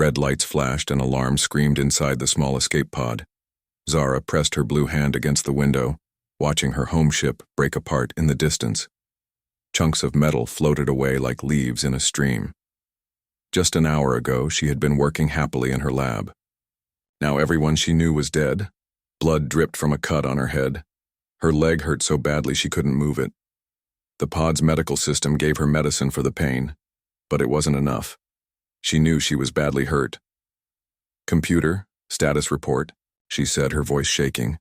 Red lights flashed and alarms screamed inside the small escape pod. Zara pressed her blue hand against the window, watching her home ship break apart in the distance. Chunks of metal floated away like leaves in a stream. Just an hour ago, she had been working happily in her lab. Now everyone she knew was dead. Blood dripped from a cut on her head. Her leg hurt so badly she couldn't move it. The pod's medical system gave her medicine for the pain, but it wasn't enough. She knew she was badly hurt. "Computer, status report," she said, her voice shaking.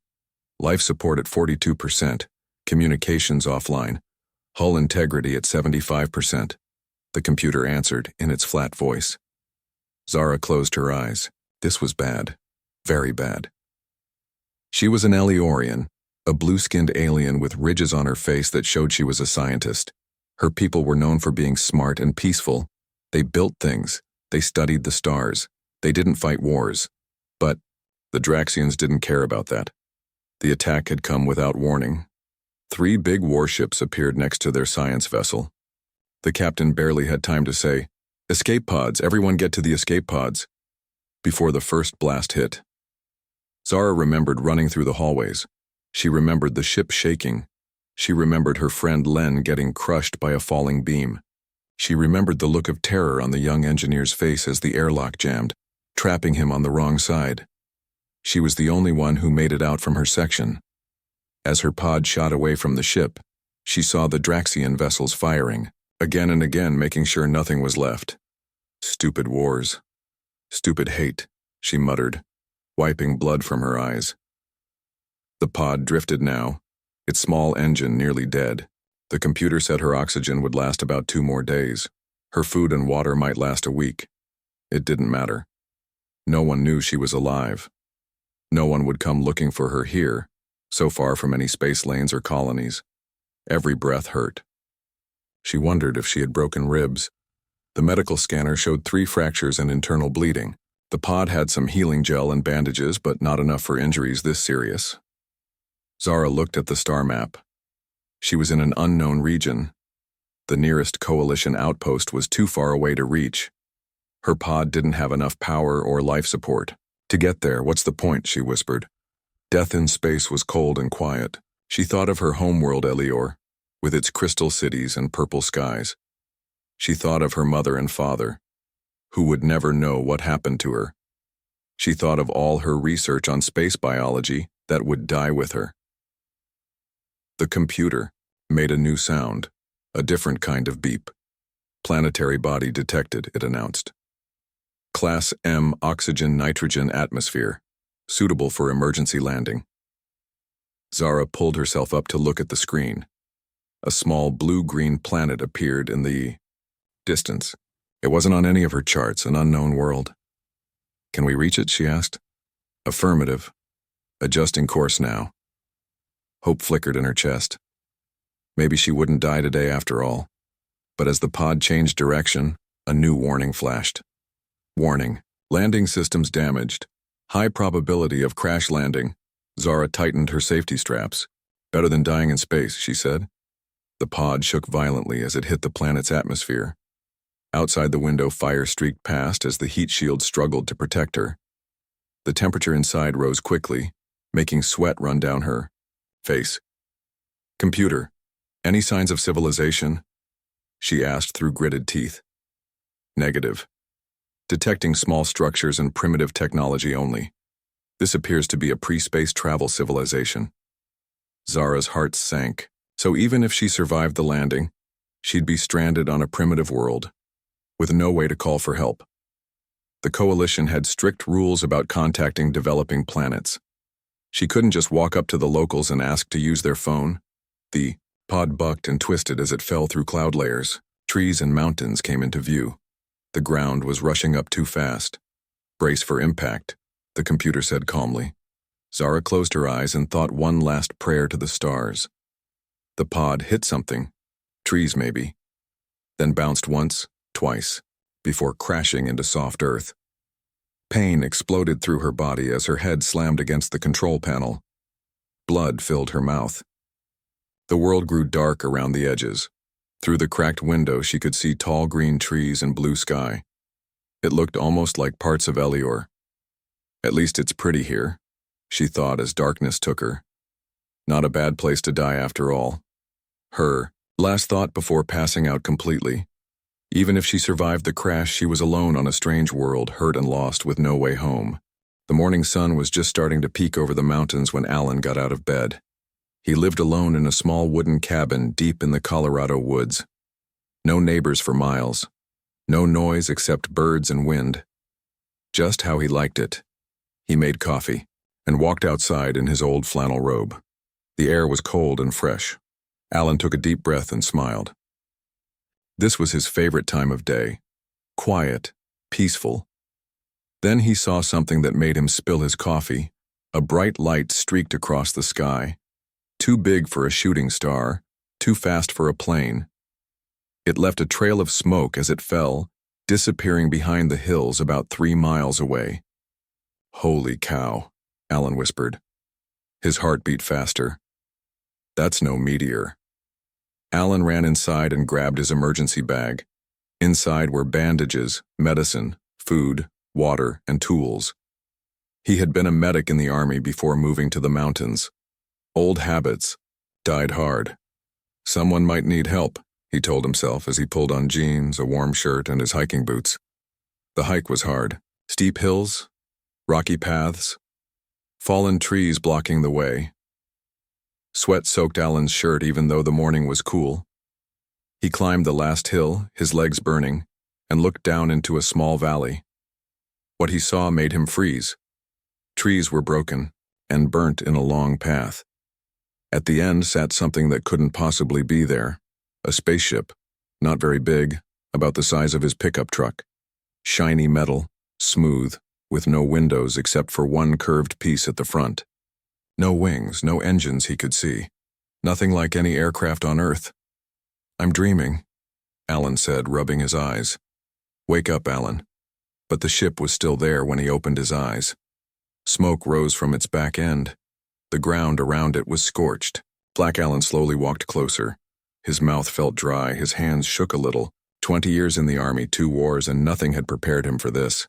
"Life support at 42%, communications offline, hull integrity at 75%. The computer answered in its flat voice. Zara closed her eyes. This was bad. Very bad. She was an Eliorian, a blue-skinned alien with ridges on her face that showed she was a scientist. Her people were known for being smart and peaceful. They built things. They studied the stars. They didn't fight wars. But the Draxians didn't care about that. The attack had come without warning. 3 big warships appeared next to their science vessel. The captain barely had time to say, "Escape pods, everyone get to the escape pods," before the first blast hit. Zara remembered running through the hallways. She remembered the ship shaking. She remembered her friend Len getting crushed by a falling beam. She remembered the look of terror on the young engineer's face as the airlock jammed, trapping him on the wrong side. She was the only one who made it out from her section. As her pod shot away from the ship, she saw the Draxian vessels firing, again and again, making sure nothing was left. "Stupid wars. Stupid hate," she muttered, wiping blood from her eyes. The pod drifted now, its small engine nearly dead. The computer said her oxygen would last about 2 more days. Her food and water might last a week. It didn't matter. No one knew she was alive. No one would come looking for her here, so far from any space lanes or colonies. Every breath hurt. She wondered if she had broken ribs. The medical scanner showed 3 fractures and internal bleeding. The pod had some healing gel and bandages, but not enough for injuries this serious. Zara looked at the star map. She was in an unknown region. The nearest coalition outpost was too far away to reach. Her pod didn't have enough power or life support. "To get there, what's the point?" she whispered. Death in space was cold and quiet. She thought of her homeworld, Elior, with its crystal cities and purple skies. She thought of her mother and father, who would never know what happened to her. She thought of all her research on space biology that would die with her. The computer made a new sound, a different kind of beep. "Planetary body detected," it announced. "Class M oxygen-nitrogen atmosphere, suitable for emergency landing." Zara pulled herself up to look at the screen. A small blue-green planet appeared in the distance. It wasn't on any of her charts, an unknown world. "Can we reach it?" she asked. "Affirmative. Adjusting course now." Hope flickered in her chest. Maybe she wouldn't die today after all. But as the pod changed direction, a new warning flashed. "Warning. Landing systems damaged. High probability of crash landing." Zara tightened her safety straps. "Better than dying in space," she said. The pod shook violently as it hit the planet's atmosphere. Outside the window, fire streaked past as the heat shield struggled to protect her. The temperature inside rose quickly, making sweat run down her face. "Computer, any signs of civilization?" she asked through gritted teeth. "Negative. Detecting small structures and primitive technology only. This appears to be a pre-space travel civilization." Zara's heart sank. So even if she survived the landing, she'd be stranded on a primitive world, with no way to call for help. The Coalition had strict rules about contacting developing planets. She couldn't just walk up to the locals and ask to use their phone. The pod bucked and twisted as it fell through cloud layers. Trees and mountains came into view. The ground was rushing up too fast. "Brace for impact," the computer said calmly. Zara closed her eyes and thought one last prayer to the stars. The pod hit something, trees maybe, then bounced once, twice, before crashing into soft earth. Pain exploded through her body as her head slammed against the control panel. Blood filled her mouth. The world grew dark around the edges. Through the cracked window she could see tall green trees and blue sky. It looked almost like parts of Elior. At least it's pretty here, she thought as darkness took her. Not a bad place to die after all. Her last thought before passing out completely. Even if she survived the crash, she was alone on a strange world, hurt and lost with no way home. The morning sun was just starting to peek over the mountains when Alan got out of bed. He lived alone in a small wooden cabin deep in the Colorado woods. No neighbors for miles. No noise except birds and wind. Just how he liked it. He made coffee and walked outside in his old flannel robe. The air was cold and fresh. Alan took a deep breath and smiled. This was his favorite time of day. Quiet, peaceful. Then he saw something that made him spill his coffee. A bright light streaked across the sky. Too big for a shooting star, too fast for a plane. It left a trail of smoke as it fell, disappearing behind the hills about 3 miles away. "Holy cow," Alan whispered. His heart beat faster. "That's no meteor." Alan ran inside and grabbed his emergency bag. Inside were bandages, medicine, food, water, and tools. He had been a medic in the army before moving to the mountains. Old habits died hard. Someone might need help, he told himself as he pulled on jeans, a warm shirt, and his hiking boots. The hike was hard. Steep hills, rocky paths, fallen trees blocking the way. Sweat soaked Alan's shirt even though the morning was cool. He climbed the last hill, his legs burning, and looked down into a small valley. What he saw made him freeze. Trees were broken and burnt in a long path. At the end sat something that couldn't possibly be there. A spaceship, not very big, about the size of his pickup truck. Shiny metal, smooth, with no windows except for one curved piece at the front. No wings, no engines he could see. Nothing like any aircraft on Earth. "I'm dreaming," Alan said, rubbing his eyes. "Wake up, Alan." But the ship was still there when he opened his eyes. Smoke rose from its back end. The ground around it was scorched. Black Alan slowly walked closer. His mouth felt dry, his hands shook a little. 20 years in the army, 2 wars, and nothing had prepared him for this.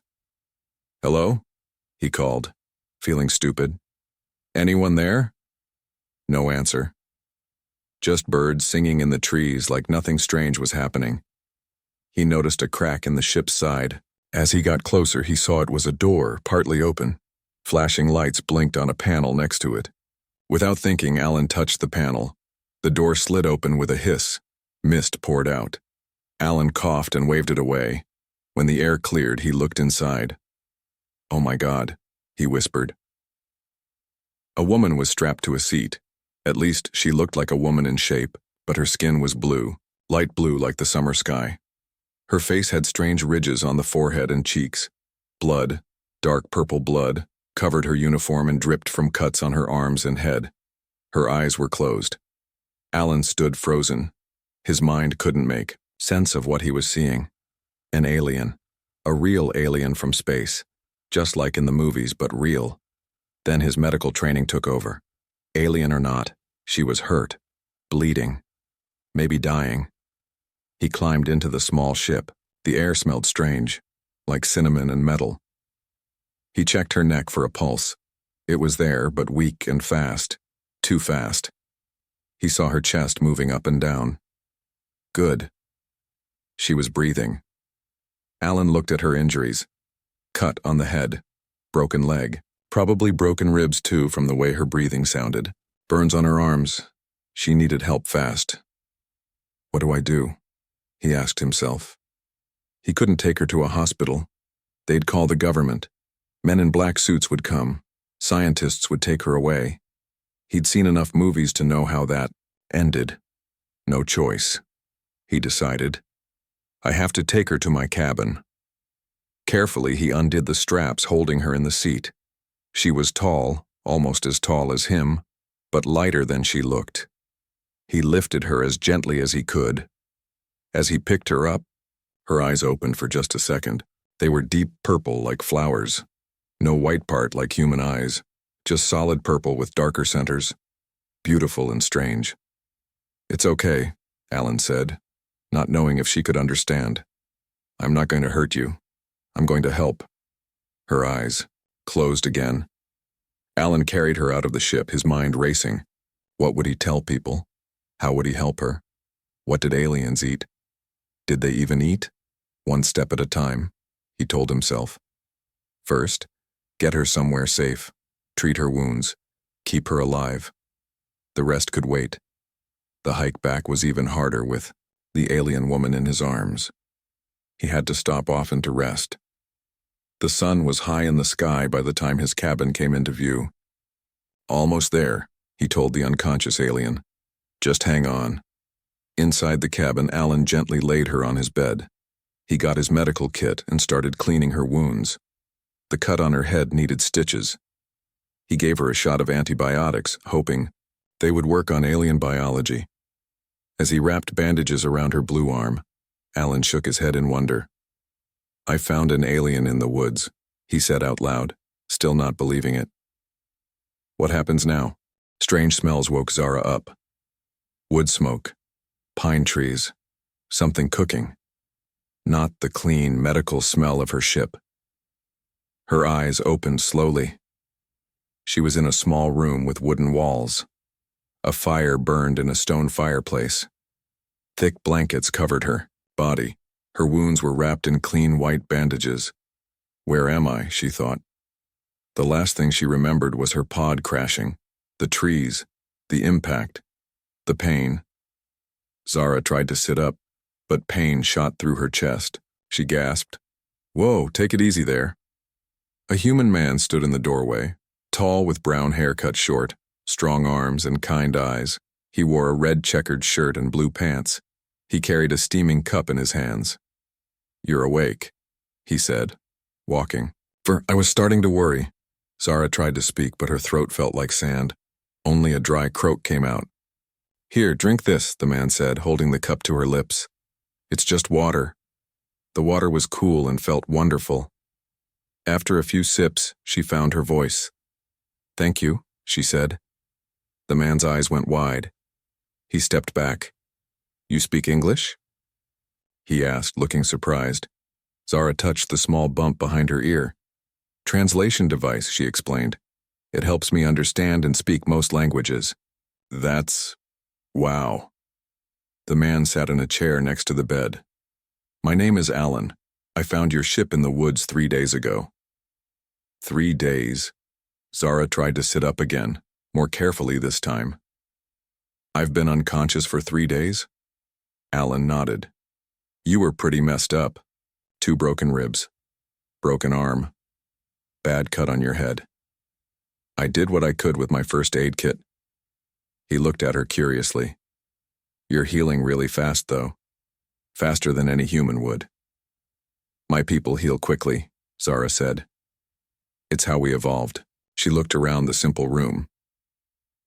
"Hello?" he called, feeling stupid. "Anyone there?" No answer. Just birds singing in the trees like nothing strange was happening. He noticed a crack in the ship's side. As he got closer, he saw it was a door, partly open. Flashing lights blinked on a panel next to it. Without thinking, Alan touched the panel. The door slid open with a hiss. Mist poured out. Alan coughed and waved it away. When the air cleared, he looked inside. "Oh my God," he whispered. A woman was strapped to a seat. At least, she looked like a woman in shape, but her skin was blue, light blue like the summer sky. Her face had strange ridges on the forehead and cheeks. Blood, dark purple blood, covered her uniform and dripped from cuts on her arms and head. Her eyes were closed. Alan stood frozen. His mind couldn't make sense of what he was seeing. An alien. A real alien from space. Just like in the movies, but real. Then his medical training took over. Alien or not, she was hurt, bleeding, maybe dying. He climbed into the small ship. The air smelled strange, like cinnamon and metal. He checked her neck for a pulse. It was there, but weak and fast. Too fast. He saw her chest moving up and down. Good. She was breathing. Alan looked at her injuries. Cut on the head. Broken leg. Probably broken ribs too from the way her breathing sounded. Burns on her arms. She needed help fast. What do I do? He asked himself. He couldn't take her to a hospital. They'd call the government. Men in black suits would come. Scientists would take her away. He'd seen enough movies to know how that ended. No choice, he decided. I have to take her to my cabin. Carefully, he undid the straps holding her in the seat. She was tall, almost as tall as him, but lighter than she looked. He lifted her as gently as he could. As he picked her up, her eyes opened for just a second. They were deep purple like flowers. No white part like human eyes, just solid purple with darker centers. Beautiful and strange. It's okay, Alan said, not knowing if she could understand. I'm not going to hurt you. I'm going to help. Her eyes closed again. Alan carried her out of the ship, his mind racing. What would he tell people? How would he help her? What did aliens eat? Did they even eat? One step at a time, he told himself. First, get her somewhere safe, treat her wounds, keep her alive. The rest could wait. The hike back was even harder with the alien woman in his arms. He had to stop often to rest. The sun was high in the sky by the time his cabin came into view. Almost there, he told the unconscious alien. Just hang on. Inside the cabin, Alan gently laid her on his bed. He got his medical kit and started cleaning her wounds. The cut on her head needed stitches. He gave her a shot of antibiotics, hoping they would work on alien biology. As he wrapped bandages around her blue arm, Alan shook his head in wonder. I found an alien in the woods, he said out loud, still not believing it. What happens now? Strange smells woke Zara up. Wood smoke, pine trees, something cooking. Not the clean, medical smell of her ship. Her eyes opened slowly. She was in a small room with wooden walls. A fire burned in a stone fireplace. Thick blankets covered her body. Her wounds were wrapped in clean white bandages. Where am I? She thought. The last thing she remembered was her pod crashing, the trees, the impact, the pain. Zara tried to sit up, but pain shot through her chest. She gasped. Whoa, take it easy there. A human man stood in the doorway, tall with brown hair cut short, strong arms and kind eyes. He wore a red checkered shirt and blue pants. He carried a steaming cup in his hands. You're awake, he said, walking. I was starting to worry. Zara tried to speak, but her throat felt like sand. Only a dry croak came out. Here, drink this, the man said, holding the cup to her lips. It's just water. The water was cool and felt wonderful. After a few sips, she found her voice. Thank you, she said. The man's eyes went wide. He stepped back. You speak English? He asked, looking surprised. Zara touched the small bump behind her ear. Translation device, she explained. It helps me understand and speak most languages. That's... wow. The man sat in a chair next to the bed. My name is Alan. I found your ship in the woods 3 days ago. 3 days? Zara tried to sit up again, more carefully this time. I've been unconscious for 3 days? Alan nodded. You were pretty messed up. 2 broken ribs. Broken arm. Bad cut on your head. I did what I could with my first aid kit. He looked at her curiously. You're healing really fast, though. Faster than any human would. My people heal quickly, Zara said. It's how we evolved. She looked around the simple room.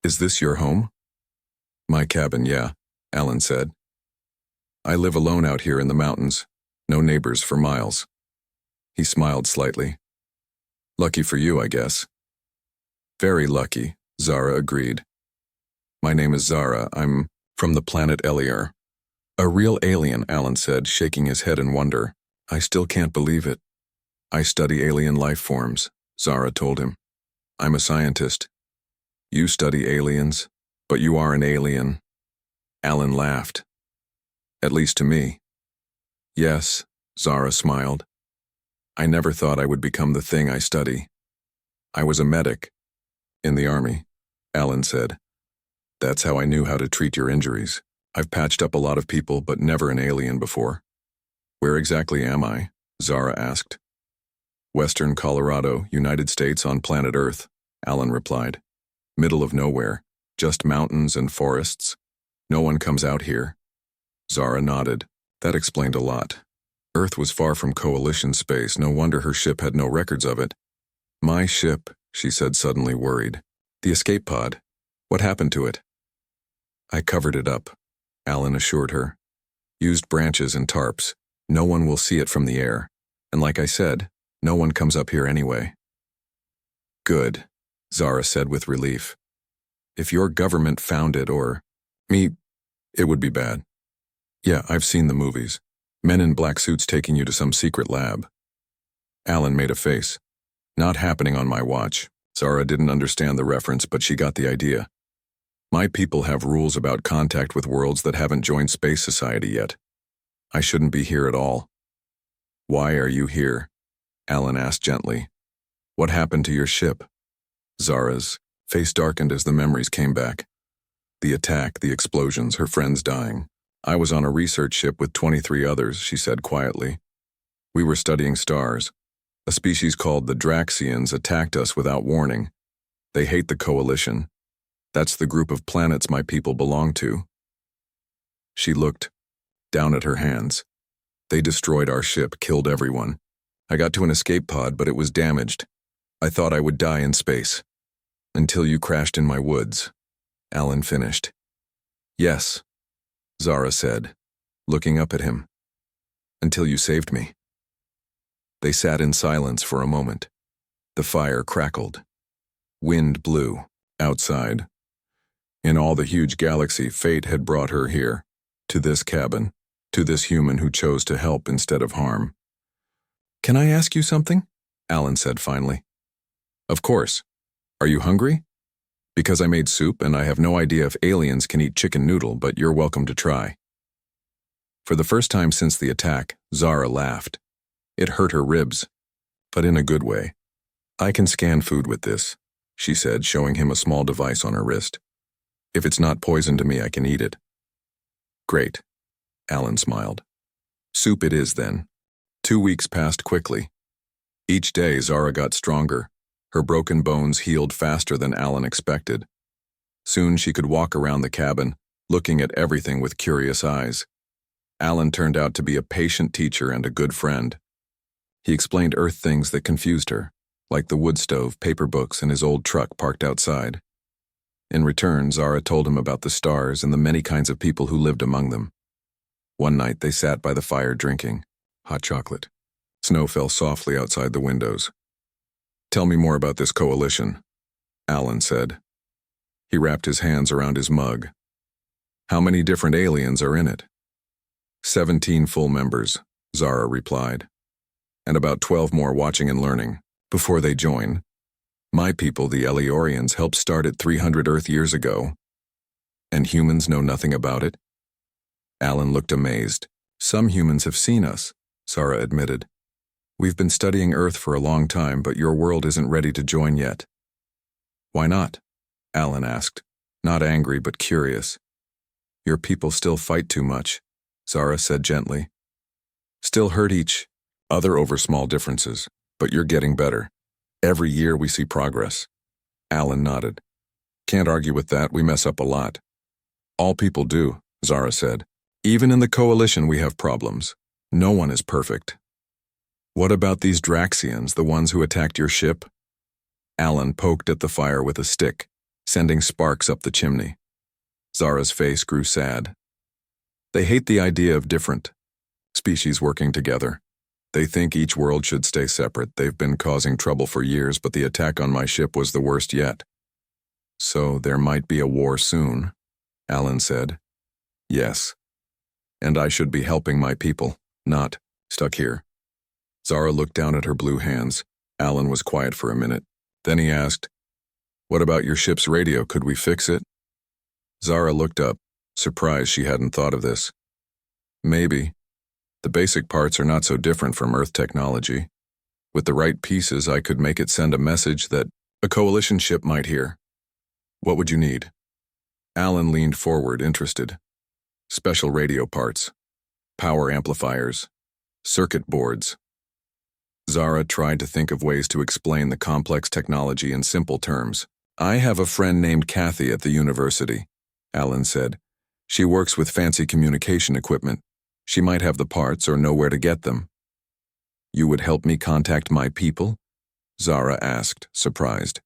Is this your home? My cabin, yeah, Alan said. I live alone out here in the mountains. No neighbors for miles. He smiled slightly. Lucky for you, I guess. Very lucky, Zara agreed. My name is Zara. I'm from the planet Eliar. A real alien, Alan said, shaking his head in wonder. I still can't believe it. I study alien life forms, Zara told him. I'm a scientist. You study aliens, but you are an alien. Alan laughed. At least to me. Yes, Zara smiled. I never thought I would become the thing I study. I was a medic. In the army, Alan said. That's how I knew how to treat your injuries. I've patched up a lot of people, but never an alien before. Where exactly am I? Zara asked. Western Colorado, United States on planet Earth, Alan replied. Middle of nowhere, just mountains and forests. No one comes out here. Zara nodded. That explained a lot. Earth was far from Coalition space, no wonder her ship had no records of it. My ship, she said, suddenly worried. The escape pod. What happened to it? I covered it up, Alan assured her. Used branches and tarps. No one will see it from the air. And like I said, no one comes up here anyway. Good, Zara said with relief. If your government found it or me, it would be bad. Yeah, I've seen the movies. Men in black suits taking you to some secret lab. Alan made a face. Not happening on my watch. Zara didn't understand the reference, but she got the idea. My people have rules about contact with worlds that haven't joined Space Society yet. I shouldn't be here at all. Why are you here? Alan asked gently. What happened to your ship? Zara's face darkened as the memories came back. The attack, the explosions, her friends dying. I was on a research ship with 23 others, she said quietly. We were studying stars. A species called the Draxians attacked us without warning. They hate the Coalition. That's the group of planets my people belong to. She looked down at her hands. They destroyed our ship, killed everyone. I got to an escape pod, but it was damaged. I thought I would die in space. Until you crashed in my woods. Alan finished. Yes, Zara said, looking up at him. Until you saved me. They sat in silence for a moment. The fire crackled. Wind blew, outside. In all the huge galaxy, fate had brought her here, to this cabin, to this human who chose to help instead of harm. Can I ask you something? Alan said finally. Of course. Are you hungry? Because I made soup and I have no idea if aliens can eat chicken noodle, but you're welcome to try. For the first time since the attack, Zara laughed. It hurt her ribs, but in a good way. I can scan food with this, she said, showing him a small device on her wrist. If it's not poison to me, I can eat it. Great, Alan smiled. Soup it is then. 2 weeks passed quickly. Each day, Zara got stronger. Her broken bones healed faster than Alan expected. Soon she could walk around the cabin, looking at everything with curious eyes. Alan turned out to be a patient teacher and a good friend. He explained Earth things that confused her, like the wood stove, paper books, and his old truck parked outside. In return, Zara told him about the stars and the many kinds of people who lived among them. One night they sat by the fire drinking hot chocolate. Snow fell softly outside the windows. Tell me more about this coalition, Alan said. He wrapped his hands around his mug. How many different aliens are in it? 17 full members, Zara replied. And about 12 more watching and learning, before they join. My people, the Eliorians, helped start it 300 Earth years ago. And humans know nothing about it? Alan looked amazed. Some humans have seen us, Zara admitted. We've been studying Earth for a long time, but your world isn't ready to join yet. Why not? Alan asked, not angry but curious. Your people still fight too much, Zara said gently. Still hurt each other over small differences, but you're getting better. Every year we see progress. Alan nodded. Can't argue with that, we mess up a lot. All people do, Zara said. Even in the coalition we have problems. No one is perfect. What about these Draxians, the ones who attacked your ship? Alan poked at the fire with a stick, sending sparks up the chimney. Zara's face grew sad. They hate the idea of different species working together. They think each world should stay separate. They've been causing trouble for years, but the attack on my ship was the worst yet. So there might be a war soon, Alan said. Yes. And I should be helping my people, not stuck here. Zara looked down at her blue hands. Alan was quiet for a minute. Then he asked, What about your ship's radio? Could we fix it? Zara looked up, surprised she hadn't thought of this. Maybe. The basic parts are not so different from Earth technology. With the right pieces, I could make it send a message that a coalition ship might hear. What would you need? Alan leaned forward, interested. Special radio parts, power amplifiers, circuit boards. Zara tried to think of ways to explain the complex technology in simple terms. I have a friend named Kathy at the university, Alan said. She works with fancy communication equipment. She might have the parts or know where to get them. You would help me contact my people? Zara asked, surprised.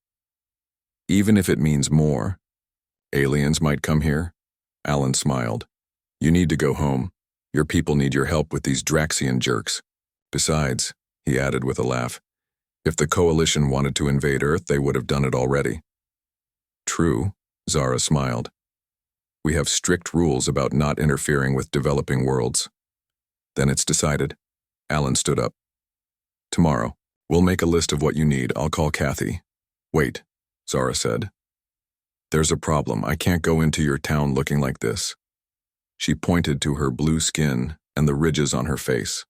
Even if it means more. Aliens might come here? Alan smiled. You need to go home. Your people need your help with these Draxian jerks. Besides, he added with a laugh, if the coalition wanted to invade Earth, they would have done it already. True, Zara smiled. We have strict rules about not interfering with developing worlds. Then it's decided. Alan stood up. Tomorrow, We'll make a list of what you need. I'll call Kathy. Wait, Zara said. There's a problem. I can't go into your town looking like this. She pointed to her blue skin and the ridges on her face.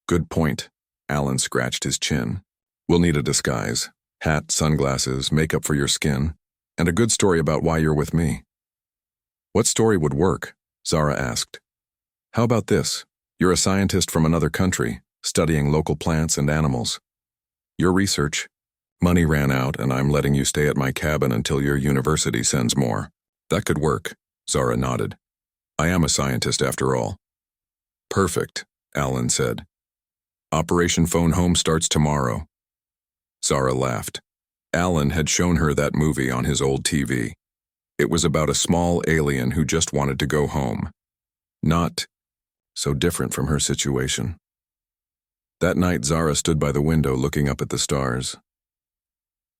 Good point. Alan scratched his chin. We'll need a disguise. Hat, sunglasses, makeup for your skin, and a good story about why you're with me. What story would work? Zara asked. How about this? You're a scientist from another country, studying local plants and animals. Your research. Money ran out and I'm letting you stay at my cabin until your university sends more. That could work, Zara nodded. I am a scientist after all. Perfect, Alan said. Operation Phone Home starts tomorrow. Zara laughed. Alan had shown her that movie on his old TV. It was about a small alien who just wanted to go home. Not so different from her situation. That night, Zara stood by the window looking up at the stars.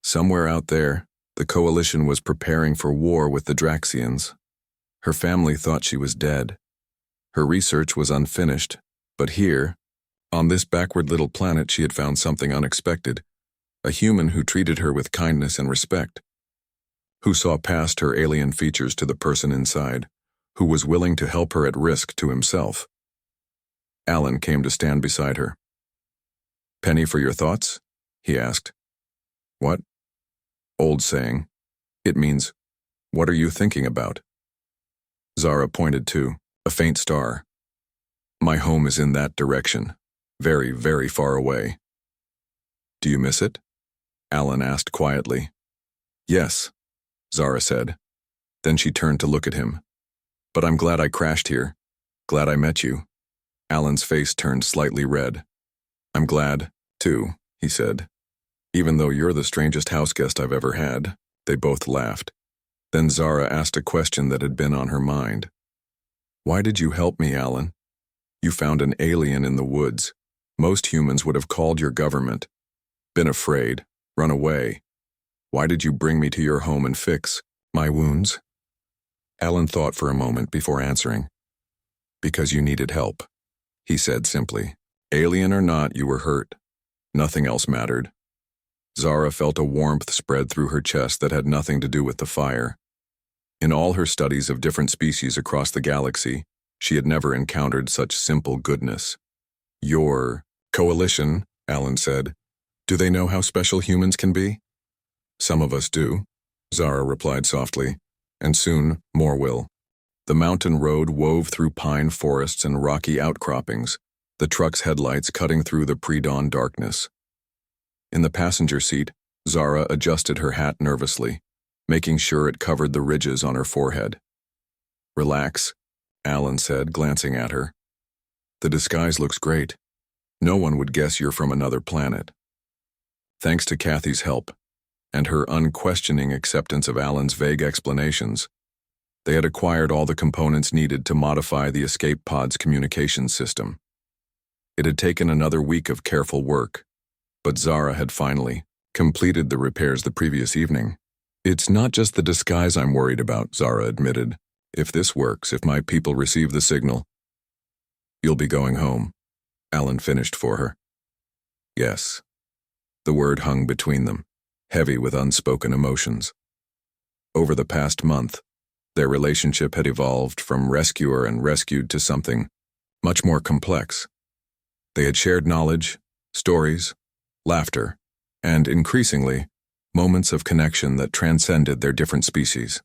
Somewhere out there, the Coalition was preparing for war with the Draxians. Her family thought she was dead. Her research was unfinished, but here, on this backward little planet, she had found something unexpected, a human who treated her with kindness and respect, who saw past her alien features to the person inside, who was willing to help her at risk to himself. Alan came to stand beside her. Penny for your thoughts? He asked. What? Old saying. It means, what are you thinking about? Zara pointed to a faint star. My home is in that direction, very, very far away. Do you miss it? Alan asked quietly. Yes, Zara said. Then she turned to look at him. But I'm glad I crashed here. Glad I met you. Alan's face turned slightly red. I'm glad, too, he said. Even though you're the strangest houseguest I've ever had. They both laughed. Then Zara asked a question that had been on her mind. Why did you help me, Alan? You found an alien in the woods. Most humans would have called your government. Been afraid. Run away. Why did you bring me to your home and fix my wounds? Alan thought for a moment before answering. Because you needed help, he said simply. Alien or not, you were hurt. Nothing else mattered. Zara felt a warmth spread through her chest that had nothing to do with the fire. In all her studies of different species across the galaxy, she had never encountered such simple goodness. Your coalition, Alan said. Do they know how special humans can be? Some of us do, Zara replied softly, and soon more will. The mountain road wove through pine forests and rocky outcroppings, the truck's headlights cutting through the pre-dawn darkness. In the passenger seat, Zara adjusted her hat nervously, making sure it covered the ridges on her forehead. Relax, Alan said, glancing at her. The disguise looks great. No one would guess you're from another planet. Thanks to Kathy's help, and her unquestioning acceptance of Alan's vague explanations, they had acquired all the components needed to modify the escape pod's communications system. It had taken another week of careful work, but Zara had finally completed the repairs the previous evening. It's not just the disguise I'm worried about, Zara admitted. If this works, if my people receive the signal, you'll be going home, Alan finished for her. Yes. The word hung between them, heavy with unspoken emotions. Over the past month, their relationship had evolved from rescuer and rescued to something much more complex. They had shared knowledge, stories, laughter, and, increasingly, moments of connection that transcended their different species.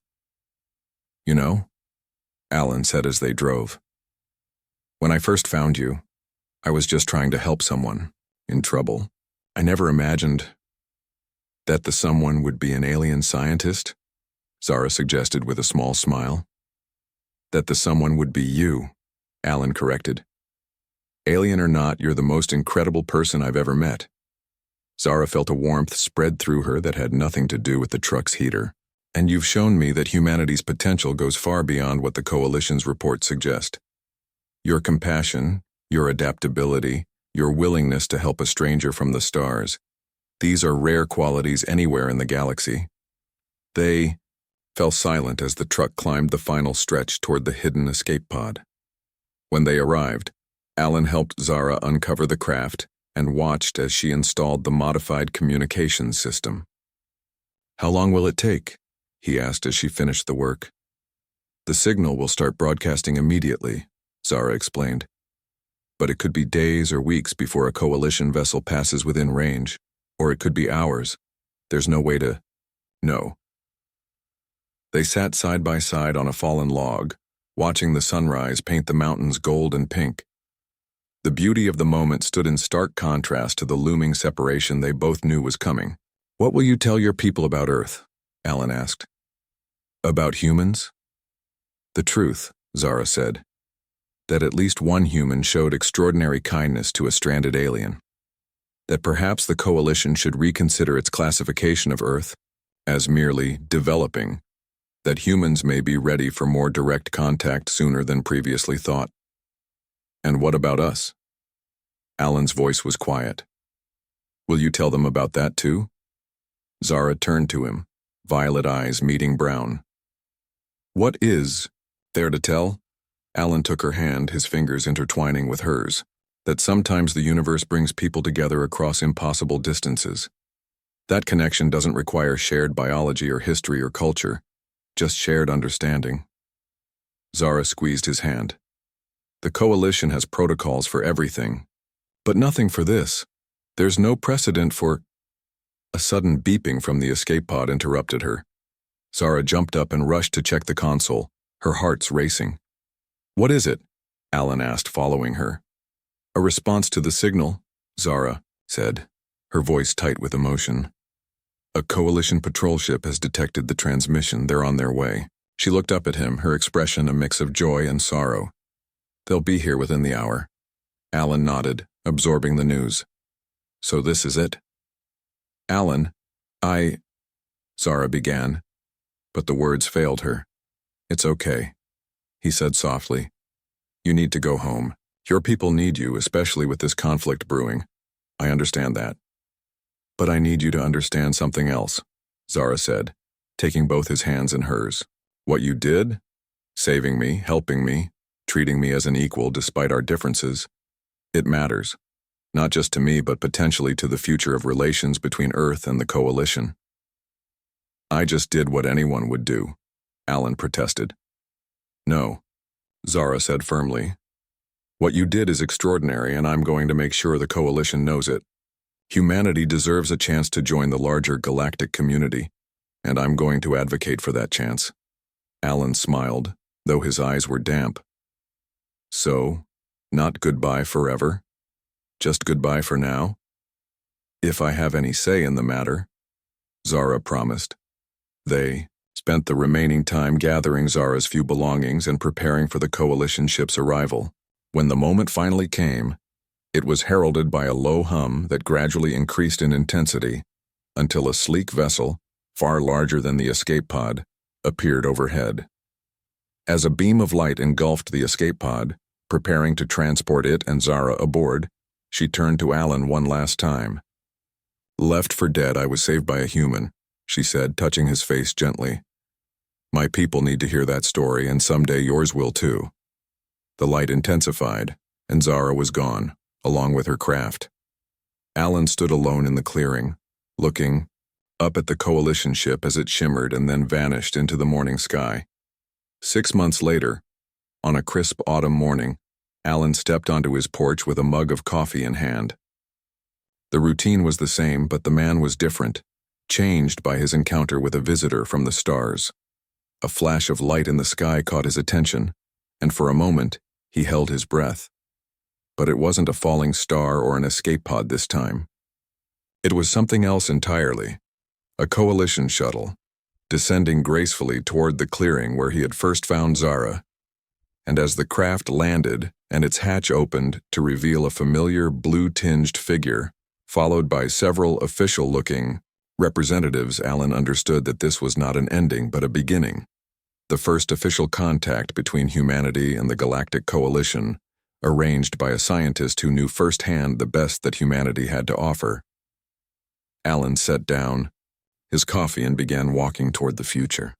You know, Alan said as they drove, when I first found you, I was just trying to help someone in trouble. I never imagined that the someone would be an alien scientist, Zara suggested with a small smile. That the someone would be you, Alan corrected. Alien or not, you're the most incredible person I've ever met. Zara felt a warmth spread through her that had nothing to do with the truck's heater. And you've shown me that humanity's potential goes far beyond what the Coalition's reports suggest. Your compassion, your adaptability, your willingness to help a stranger from the stars, these are rare qualities anywhere in the galaxy. They fell silent as the truck climbed the final stretch toward the hidden escape pod. When they arrived, Alan helped Zara uncover the craft and watched as she installed the modified communications system. "How long will it take?" he asked as she finished the work. "The signal will start broadcasting immediately," Zara explained. "But it could be days or weeks before a coalition vessel passes within range, or it could be hours. There's no way to know." They sat side by side on a fallen log, watching the sunrise paint the mountains gold and pink. The beauty of the moment stood in stark contrast to the looming separation they both knew was coming. "What will you tell your people about Earth?" Alan asked. "About humans?" "The truth," Zara said. "That at least one human showed extraordinary kindness to a stranded alien. That perhaps the Coalition should reconsider its classification of Earth as merely developing. That humans may be ready for more direct contact sooner than previously thought." "And what about us?" Alan's voice was quiet. "Will you tell them about that too?" Zara turned to him, violet eyes meeting brown. "What is there to tell?" Alan took her hand, his fingers intertwining with hers. "That sometimes the universe brings people together across impossible distances. That connection doesn't require shared biology or history or culture, just shared understanding." Zara squeezed his hand. "The Coalition has protocols for everything, but nothing for this. There's no precedent for—" A sudden beeping from the escape pod interrupted her. Zara jumped up and rushed to check the console, her heart's racing. "What is it?" Alan asked, following her. "A response to the signal," Zara said, her voice tight with emotion. "A Coalition patrol ship has detected the transmission. They're on their way." She looked up at him, her expression a mix of joy and sorrow. "They'll be here within the hour." Alan nodded, absorbing the news. "So this is it?" "Alan, Zara began, but the words failed her. "It's okay," he said softly. "You need to go home. Your people need you, especially with this conflict brewing. I understand that. But I need you to understand something else," Zara said, taking both his hands in hers. "What you did, saving me, helping me, treating me as an equal despite our differences, it matters. Not just to me, but potentially to the future of relations between Earth and the Coalition." "I just did what anyone would do," Alan protested. "No," Zara said firmly. "What you did is extraordinary, and I'm going to make sure the Coalition knows it. Humanity deserves a chance to join the larger galactic community, and I'm going to advocate for that chance." Alan smiled, though his eyes were damp. "So, not goodbye forever? Just goodbye for now?" "If I have any say in the matter," Zara promised. They spent the remaining time gathering Zara's few belongings and preparing for the Coalition ship's arrival. When the moment finally came, it was heralded by a low hum that gradually increased in intensity until a sleek vessel, far larger than the escape pod, appeared overhead. As a beam of light engulfed the escape pod, preparing to transport it and Zara aboard, she turned to Alan one last time. "Left for dead, I was saved by a human," she said, touching his face gently. "My people need to hear that story, and someday yours will too." The light intensified, and Zara was gone, along with her craft. Alan stood alone in the clearing, looking up at the Coalition ship as it shimmered and then vanished into the morning sky. 6 months later, on a crisp autumn morning, Alan stepped onto his porch with a mug of coffee in hand. The routine was the same, but the man was different, changed by his encounter with a visitor from the stars. A flash of light in the sky caught his attention, and for a moment, he held his breath. But it wasn't a falling star or an escape pod this time. It was something else entirely. A Coalition shuttle, descending gracefully toward the clearing where he had first found Zara. And as the craft landed and its hatch opened to reveal a familiar blue-tinged figure, followed by several official-looking representatives, Alan understood that this was not an ending but a beginning. The first official contact between humanity and the Galactic Coalition, arranged by a scientist who knew firsthand the best that humanity had to offer. Alan set down his coffee and began walking toward the future.